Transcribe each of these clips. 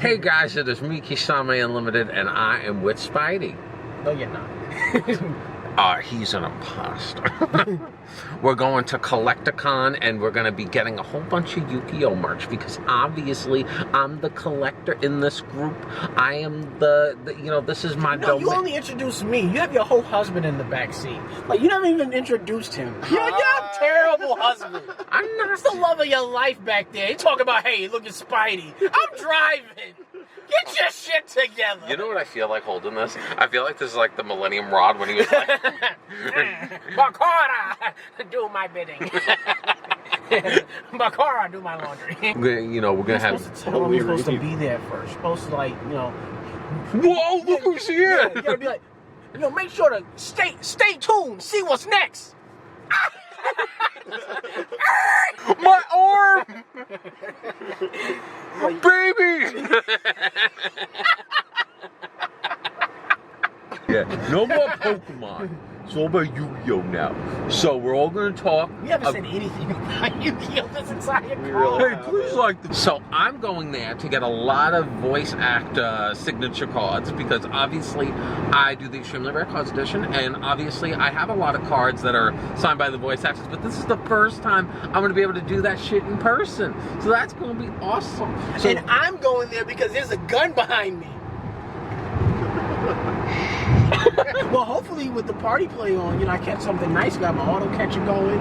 Hey guys, it is me, Kisame Unlimited, and I am with Spidey. No, you're not. He's an imposter. We're going to Collecticon, and we're going to be getting a whole bunch of Yu-Gi-Oh merch, because obviously I'm the collector in this group. I am this is my domain. You only introduced me. You have your whole husband in the back seat. Like, you never even introduced him. You're a terrible husband. I'm not. It's the love of your life back there. You talk about, hey, look at Spidey. I'm driving. Get your shit together. You know what I feel like holding this? I feel like this is like the Millennium Rod when he was like... Bakara, do my bidding. Bakara, do my laundry. We're going to have... We're supposed to be there first. You're supposed to, like, Whoa, look who's here. Yeah, you gotta be like, make sure to stay tuned. See what's next. My arm! Baby! Yeah, no more Pokemon. It's all about Yu-Gi-Oh now. So we're all going to talk. We haven't said anything about Yu-Gi-Oh this entire call. Hey, please like them. So I'm going there to get a lot of voice actor signature cards, because obviously I do the Extremely Rare Cards edition, and obviously I have a lot of cards that are signed by the voice actors, but this is the first time I'm going to be able to do that shit in person. So that's going to be awesome. So, and I'm going there because there's a gun behind me. Well, hopefully with the party play on, I catch something nice, got my auto catcher going,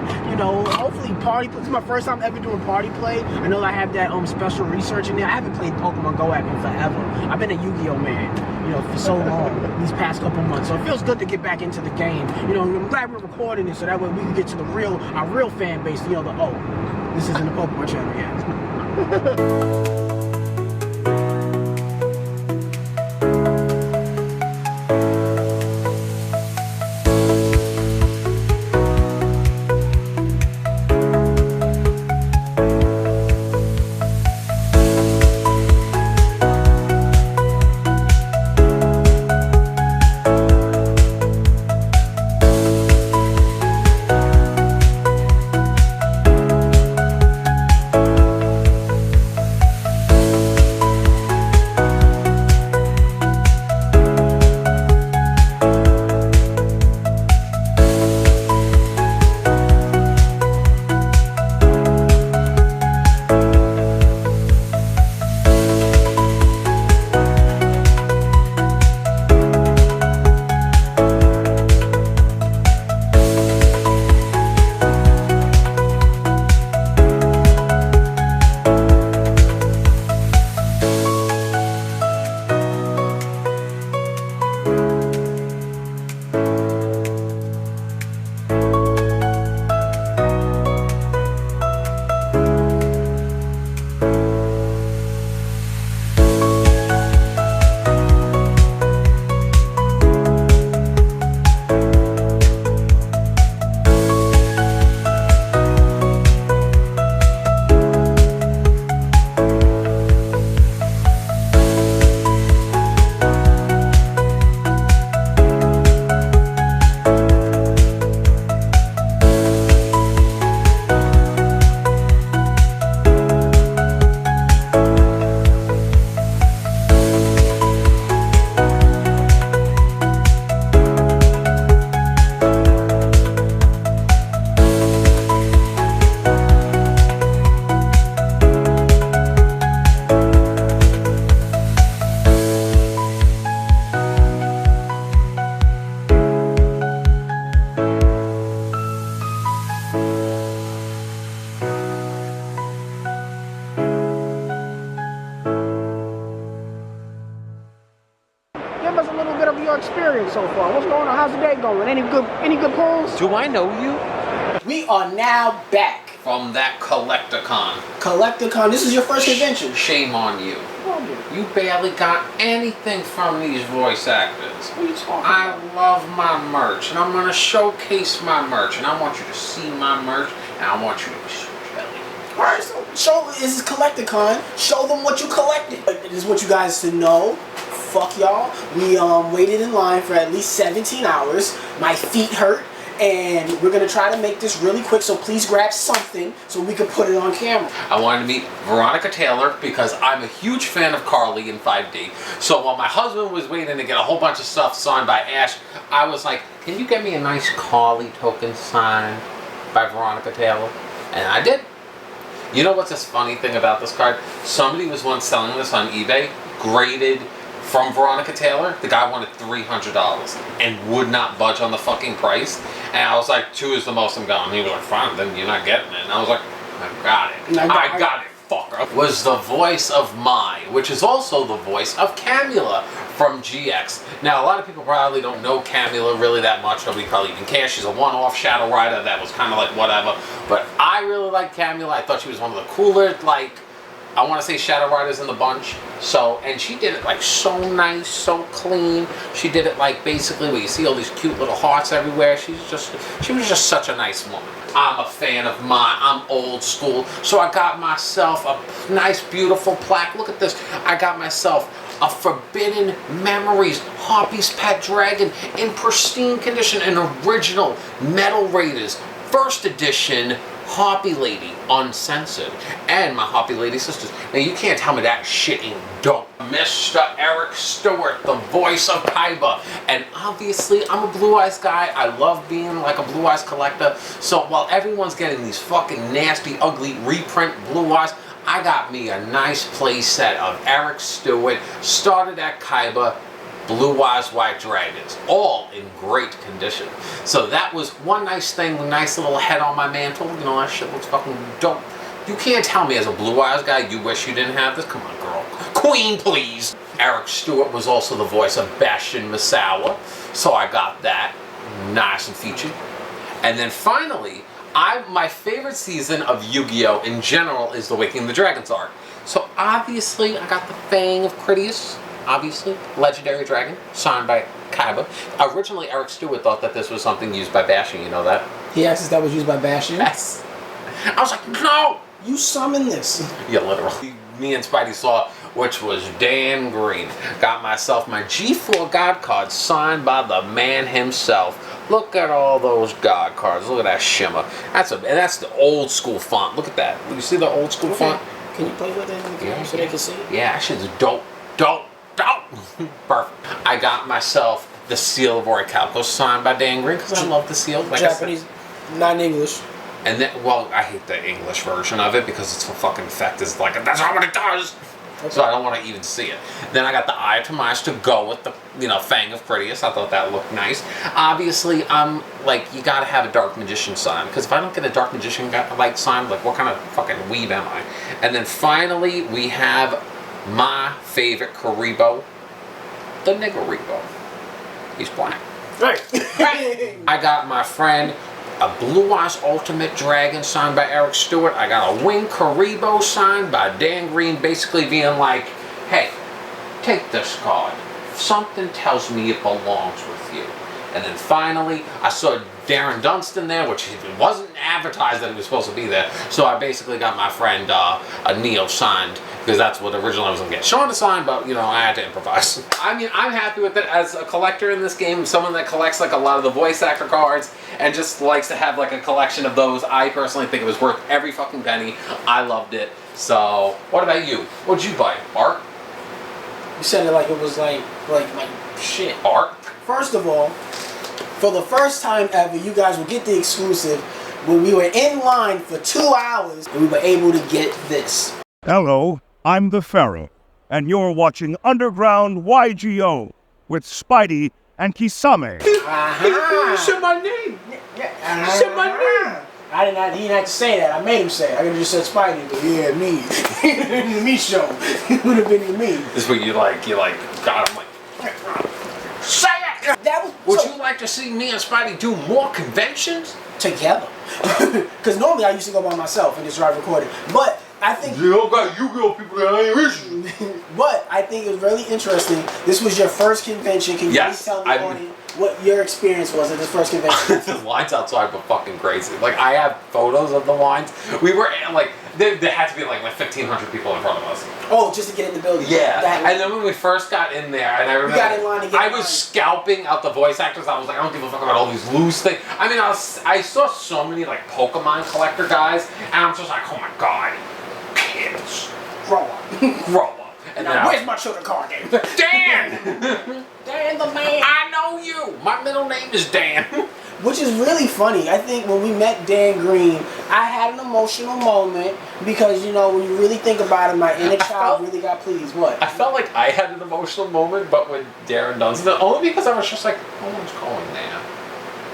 hopefully party play. This is my first time ever doing party play. I know I have that special research in there. I haven't played Pokemon Go app in forever. I've been a Yu-Gi-Oh man, for so long, these past couple months. So it feels good to get back into the game. I'm glad we're recording it so that way we can get to our real fan base, this isn't a Pokemon channel yet. Give us a little bit of your experience so far. What's going on? How's the day going? Any good pulls? do I know you? We are now back From that Collecticon. Collecticon. This is your first convention. Shame on you. You barely got anything from these voice actors. What are you talking about? I love my merch, and I'm going to showcase my merch, and I want you to see my merch, and I want you to be so jelly. Alright, so this is Collecticon. Show them what you collected. This is what you guys to know. Fuck y'all. We waited in line for at least 17 hours. My feet hurt. and we're gonna try to make this really quick. So please grab something so we can put it on camera. I wanted to meet Veronica Taylor because I'm a huge fan of Carly in 5D. So while my husband was waiting to get a whole bunch of stuff signed by Ash, I was like, can you get me a nice Carly token signed by Veronica Taylor? And I did. You know what's this funny thing about this card? Somebody was once selling this on eBay, graded from Veronica Taylor. The guy wanted $300 and would not budge on the fucking price. And I was like, 2 is the most I'm going. He was like, fine, then you're not getting it. And I was like, I got it. I got it, fucker. Was the voice of Mai, which is also the voice of Camula from GX. Now, a lot of people probably don't know Camula really that much. Nobody probably even cares. She's a one-off Shadow Rider that was kind of like whatever. But I really like Camula. I thought she was one of the cooler, like, I want to say Shadow Riders in the bunch. So, and she did it like so nice, so clean. She did it like basically where you see all these cute little hearts everywhere. She was just such a nice woman. I'm a fan of Mai. I'm old school. So I got myself a nice, beautiful plaque. Look at this. I got myself a Forbidden Memories Harpy's Pet Dragon in pristine condition, an original Metal Raiders first edition Harpy Lady, uncensored, and my Harpy Lady sisters. Now you can't tell me that shit ain't dope. Mr. Eric Stewart, the voice of Kaiba, and obviously I'm a Blue Eyes guy. I love being like a Blue Eyes collector. So while everyone's getting these fucking nasty, ugly reprint Blue Eyes, I got me a nice play set of Eric Stewart, started at Kaiba, Blue Eyes White Dragons, all in great condition. So that was one nice thing, a nice little head on my mantle. You know, that shit looks fucking dope. You can't tell me as a Blue Eyes guy you wish you didn't have this. Come on, girl. Queen, please. Eric Stewart was also the voice of Bastion Misawa, so I got that. Nice and featured. And then finally, my favorite season of Yu-Gi-Oh! In general is the Waking the Dragons arc. So obviously, I got the Fang of Critias. Obviously, Legendary Dragon, signed by Kaiba. Originally, Eric Stewart thought that this was something used by Bastion, you know that? He asked if that was used by Bastion? Yes. I was like, no! You summoned this. Yeah, literally. Me and Spidey saw, which was damn green. Got myself my G4 God card, signed by the man himself. Look at all those God cards. Look at that shimmer. And that's the old school font. Look at that. You see the old school font? Can you play with it in the camera so they can see it? Yeah, that shit's dope. Dope. Perfect. I got myself the Seal of Orichalco signed by Dan Green because I love the seal. Like Japanese, not in English. And then, well, I hate the English version of it because it's a fucking effect. It's like, that's not what it does. Okay. So I don't want to even see it. Then I got the Eye of Tomias to go with the, Fang of Critias. I thought that looked nice. Obviously, you gotta have a Dark Magician sign. Because if I don't get a Dark Magician sign, what kind of fucking weeb am I? And then finally, we have my favorite Karibo, the Nigeribo. He's black. Right. I got my friend a Blue Eyes Ultimate Dragon signed by Eric Stewart. I got a Wing Karibo signed by Dan Green, basically being like, hey, take this card. Something tells me it belongs with you. And then finally, I saw Darren Dunstan there, which wasn't advertised that he was supposed to be there. So I basically got my friend a Neo signed, because that's what originally I was going to get Sean to sign, but, I had to improvise. I mean, I'm happy with it as a collector in this game, someone that collects, a lot of the voice actor cards, and just likes to have, a collection of those. I personally think it was worth every fucking penny. I loved it. So, what about you? What'd you buy? Art? You said it like it was like shit. Art? First of all, for the first time ever, you guys will get the exclusive when we were in line for 2 hours and we were able to get this. Hello, I'm the Pharaoh, and you're watching Underground YGO with Spidey and Kisame. Said my name. Said my name. He didn't have to say that. I made him say it. I could have just said Spidey, but yeah, me. The me show. It would have been the me. This is what you got him say it! Would you like to see me and Spidey do more conventions? Together. Because normally I used to go by myself and just drive recording. But I think... You don't got Yu-Gi-Oh people that ain't rich. But I think it was really interesting. This was your first convention. Can you please tell the audience what your experience was at this first convention? The lines outside were fucking crazy. I have photos of the lines. We were, There had to be like 1,500 people in front of us. Oh, just to get in the building. Yeah. And then when we first got in there, and I remember got in line to get I in was line. scalping out the voice actors. I was like, I don't give a fuck about all these loose things. I mean, I saw so many like Pokemon collector guys, and I'm just like, oh my god, kids, Grow up. grow up. And Now, where's my children card game? Dan? Dan the man. I know you. My middle name is Dan. Which is really funny. I think when we met Dan Green, I had an emotional moment because, you know, when you really think about it, my inner child really got pleased. What? I felt like I had an emotional moment, but with Darren Dunstan, only because I was just like, no one's going there.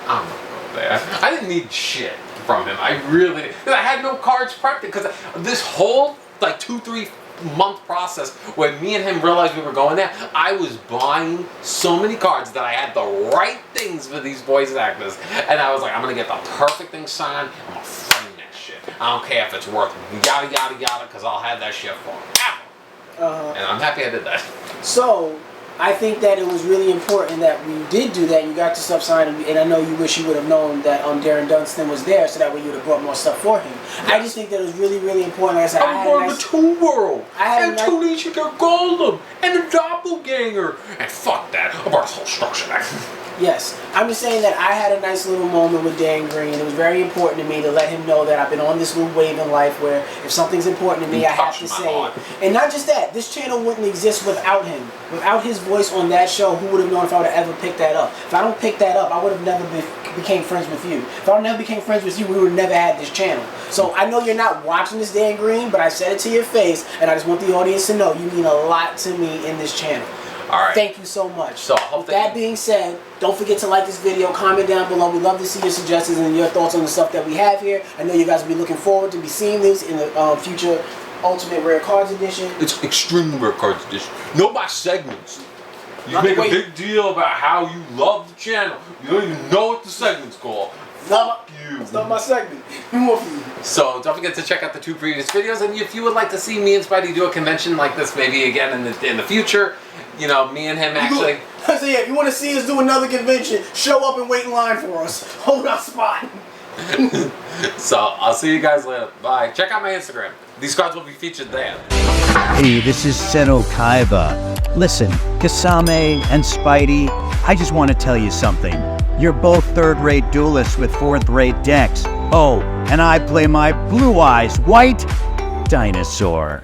I'm not going there. I didn't need shit from him. I really didn't. Because I had no cards prepped because this whole, like, 2-3 month process when me and him realized we were going there, I was buying so many cards that I had the right things for these voice actors, and I was like, I'm gonna get the perfect thing signed, I'm gonna frame that shit. I don't care if it's worth yada yada yada, because I'll have that shit forever. And I'm happy I did that. So, I think that it was really important that we did do that. You got the stuff signed, and I know you wish you would have known that Darren Dunstan was there, so that way you would have brought more stuff for him. Yes. I just think that it was really, really important. Like I said, I'm going to Toon World, and nice... Tunisia Golem, and a doppelganger, and fuck that. I brought this whole structure back. Yes, I'm just saying that I had a nice little moment with Dan Green. It was very important to me to let him know that I've been on this little wave in life where if something's important to me, I have to say it. And not just that, this channel wouldn't exist without him. Without his voice on that show, who would have known if I would have ever picked that up? If I don't pick that up, I would have never became friends with you. If I never became friends with you, we would have never had this channel. So I know you're not watching this, Dan Green, but I said it to your face, and I just want the audience to know you mean a lot to me in this channel. All right. Thank you so much. So, with that being said, don't forget to like this video, comment down below. We love to see your suggestions and your thoughts on the stuff that we have here. I know you guys will be looking forward to be seeing this in the future Ultimate Rare Cards Edition. It's Extreme Rare Cards Edition. No by segments. You make a big deal about how you love the channel. You don't even know what the segment's called. Fuck you. It's not my segment. So don't forget to check out the 2 previous videos, and if you would like to see me and Spidey do a convention like this maybe again in the future, you know, me and him actually. So yeah, if you want to see us do another convention, show up and wait in line for us. Hold our spot. So I'll see you guys later. Bye. Check out my Instagram. These cards will be featured there. Hey, this is Seno Kaiba. Listen, Kisame and Spidey, I just want to tell you something. You're both third-rate duelists with fourth-rate decks. Oh, and I play my Blue Eyes White Dinosaur.